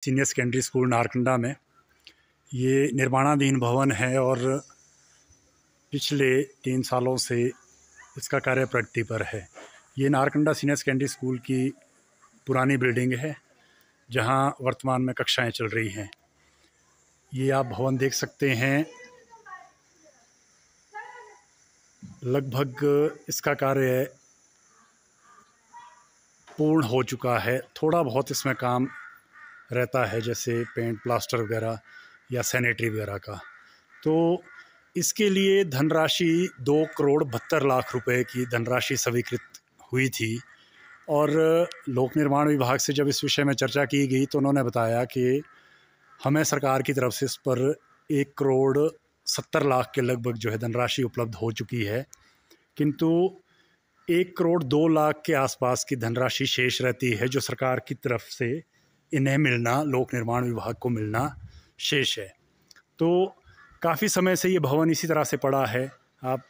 Senior secondary school Narkanda में ये निर्माणाधीन भवन है और पिछले 3 सालों से इसका कार्य प्रगति पर है। ये नारकंडा सीनियर सेकेंडरी स्कूल की पुरानी बिल्डिंग है जहां वर्तमान में कक्षाएं चल रही हैं। ये आप भवन देख सकते हैं। लगभग इसका कार्य पूर्ण हो चुका है। थोड़ा बहुत इसमें काम रहता है, जैसे पेंट प्लास्टर वगैरह या सैनिटरी वगैरह का। तो इसके लिए धनराशि 2,72,00,000 रुपए की धनराशि स्वीकृत हुई थी और लोक निर्माण विभाग से जब इस विषय में चर्चा की गई तो उन्होंने बताया कि हमें सरकार की तरफ से इस पर 1,70,00,000 के लगभग जो है धनराशि उपलब्ध हो चुकी है, किंतु 1,02,00,000 के आसपास की धनराशि शेष रहती है जो सरकार की तरफ से इन्हें मिलना, लोक निर्माण विभाग को मिलना शेष है। तो काफ़ी समय से ये भवन इसी तरह से पड़ा है। आप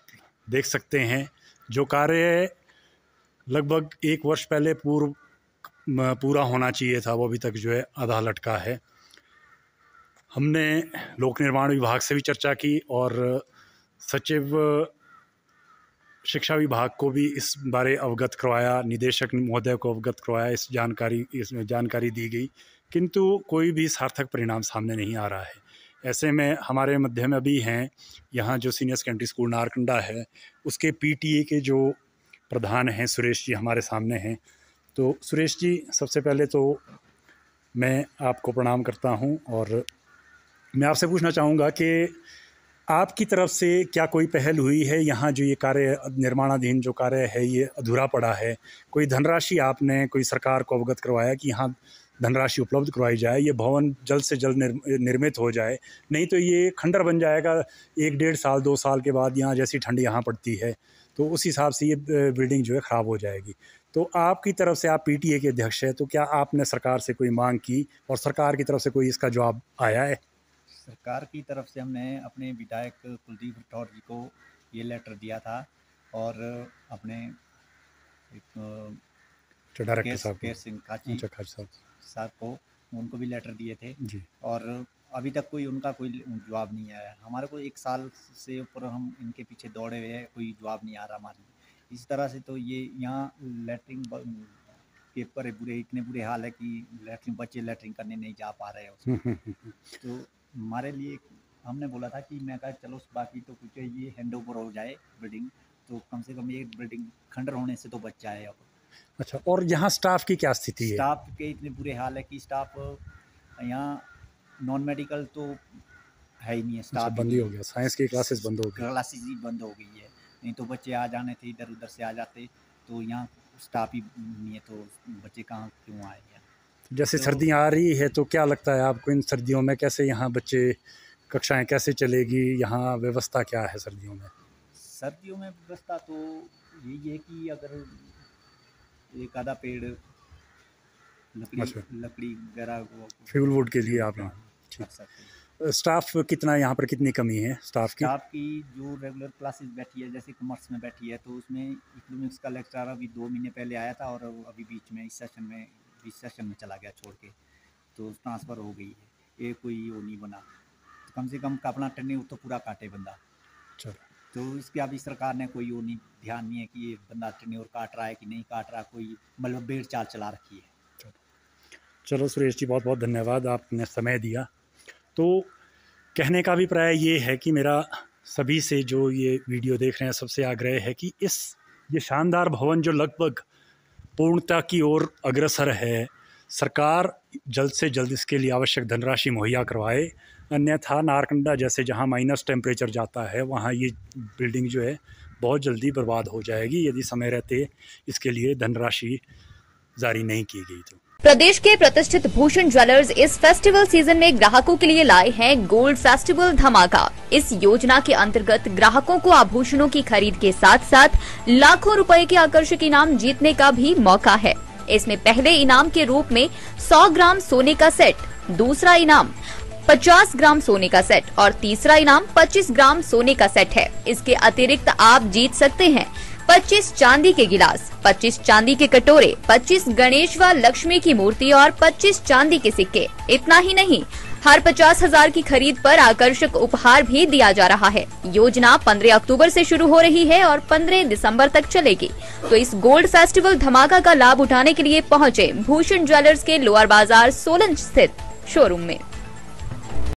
देख सकते हैं जो कार्य लगभग 1 वर्ष पहले पूरा होना चाहिए था वो अभी तक जो है आधा लटका है। हमने लोक निर्माण विभाग से भी चर्चा की और सचिव शिक्षा विभाग को भी इस बारे अवगत करवाया, निदेशक महोदय को अवगत करवाया, इसमें जानकारी दी गई, किंतु कोई भी सार्थक परिणाम सामने नहीं आ रहा है। ऐसे में हमारे मध्य में अभी हैं यहाँ जो सीनियर सेकेंडरी स्कूल नारकंडा है उसके पीटीए के जो प्रधान हैं सुरेश जी हमारे सामने हैं। तो सुरेश जी, सबसे पहले तो मैं आपको प्रणाम करता हूँ और मैं आपसे पूछना चाहूँगा कि आपकी तरफ से क्या कोई पहल हुई है? यहाँ जो ये कार्य निर्माणाधीन जो कार्य है ये अधूरा पड़ा है, कोई धनराशि आपने कोई सरकार को अवगत करवाया कि यहाँ धनराशि उपलब्ध करवाई जाए, ये भवन जल्द से जल्द निर्मित हो जाए, नहीं तो ये खंडर बन जाएगा 1-1.5 साल 2 साल के बाद। यहाँ जैसी ठंड यहाँ पड़ती है तो उस हिसाब से ये बिल्डिंग जो है ख़राब हो जाएगी। तो आपकी तरफ से, आप पीटीए के अध्यक्ष हैं, तो क्या आपने सरकार से कोई मांग की और सरकार की तरफ से कोई इसका जवाब आया है? सरकार की तरफ से हमने अपने विधायक कुलदीप राठौर जी को ये लेटर दिया था और अपने डायरेक्टर साहब केर सिंह खाची साहब को, उनको भी लेटर दिए थे जी। और अभी तक उनका कोई जवाब नहीं आया। हमारे को 1 साल से ऊपर हम इनके पीछे दौड़े हुए हैं, कोई जवाब नहीं आ रहा हमारे लिए। इस तरह से तो ये यहाँ लेटरिन के पर इतने बुरे हाल है कि बच्चे लेटरिन करने नहीं जा पा रहे हैं। तो हमारे लिए हमने बोला था कि मैं कहा चलो बाकी तो कुछ ये हैंड ओवर हो जाए बिल्डिंग, तो कम से कम ये बिल्डिंग खंडर होने से तो बच जाए अब। अच्छा, और यहाँ स्टाफ की क्या स्थिति है? स्टाफ के इतने बुरे हाल है कि स्टाफ यहाँ नॉन मेडिकल तो है ही नहीं है, स्टाफ बंद ही हो गया, साइंस की क्लासेस बंद हो गई, क्लासेस ही बंद हो गई है। नहीं तो बच्चे आ जाने थे, इधर उधर से आ जाते, तो यहाँ स्टाफ ही नहीं है तो बच्चे कहाँ क्यों आए। जैसे सर्दियाँ आ रही है तो क्या लगता है आपको इन सर्दियों में कैसे यहाँ बच्चे कक्षाएं कैसे चलेगी? यहाँ व्यवस्था क्या है सर्दियों में? सर्दियों में व्यवस्था तो यही है कि अगर एक आधा पेड़ लकड़ी वगैरह फ्यूल वुड के लिए आप स्टाफ कितना, यहाँ पर कितनी कमी है स्टाफ की? जो रेगुलर क्लासेस बैठी है, जैसे कॉमर्स में बैठी है, तो उसमें इकोनॉमिक्स का लेक्चर अभी 2 महीने पहले आया था और अभी बीच में इस सेशन में चला गया छोड़ के, तो ट्रांसफ़र हो गई है। ये कोई वो नहीं बना, तो कम से कम अपना टर्ने तो पूरा काटे बंदा। चलो, तो इसके अभी सरकार ने कोई वो नहीं, ध्यान नहीं है कि ये बंदा टर्ने और काट रहा है कि नहीं काट रहा, कोई मतलब बेड़ चाल चला रखी है। चलो सुरेश जी, बहुत बहुत धन्यवाद, आपने समय दिया। तो कहने का अभिप्राय ये है कि मेरा सभी से जो ये वीडियो देख रहे हैं सबसे आग्रह है कि ये शानदार भवन जो लगभग पूर्णता की ओर अग्रसर है, सरकार जल्द से जल्द इसके लिए आवश्यक धनराशि मुहैया करवाए, अन्यथा नारकंडा जैसे जहां माइनस टेम्परेचर जाता है वहां ये बिल्डिंग जो है बहुत जल्दी बर्बाद हो जाएगी यदि समय रहते इसके लिए धनराशि जारी नहीं की गई। तो प्रदेश के प्रतिष्ठित भूषण ज्वेलर्स इस फेस्टिवल सीजन में ग्राहकों के लिए लाए हैं गोल्ड फेस्टिवल धमाका। इस योजना के अंतर्गत ग्राहकों को आभूषणों की खरीद के साथ साथ लाखों रुपए के आकर्षक इनाम जीतने का भी मौका है। इसमें पहले इनाम के रूप में 100 ग्राम सोने का सेट, दूसरा इनाम 50 ग्राम सोने का सेट और तीसरा इनाम 25 ग्राम सोने का सेट है। इसके अतिरिक्त आप जीत सकते हैं 25 चांदी के गिलास, 25 चांदी के कटोरे, 25 गणेश व लक्ष्मी की मूर्ति और 25 चांदी के सिक्के। इतना ही नहीं, हर 50,000 की खरीद पर आकर्षक उपहार भी दिया जा रहा है। योजना 15 अक्टूबर से शुरू हो रही है और 15 दिसंबर तक चलेगी। तो इस गोल्ड फेस्टिवल धमाका का लाभ उठाने के लिए पहुंचे भूषण ज्वेलर्स के लोअर बाजार सोलन स्थित शोरूम में।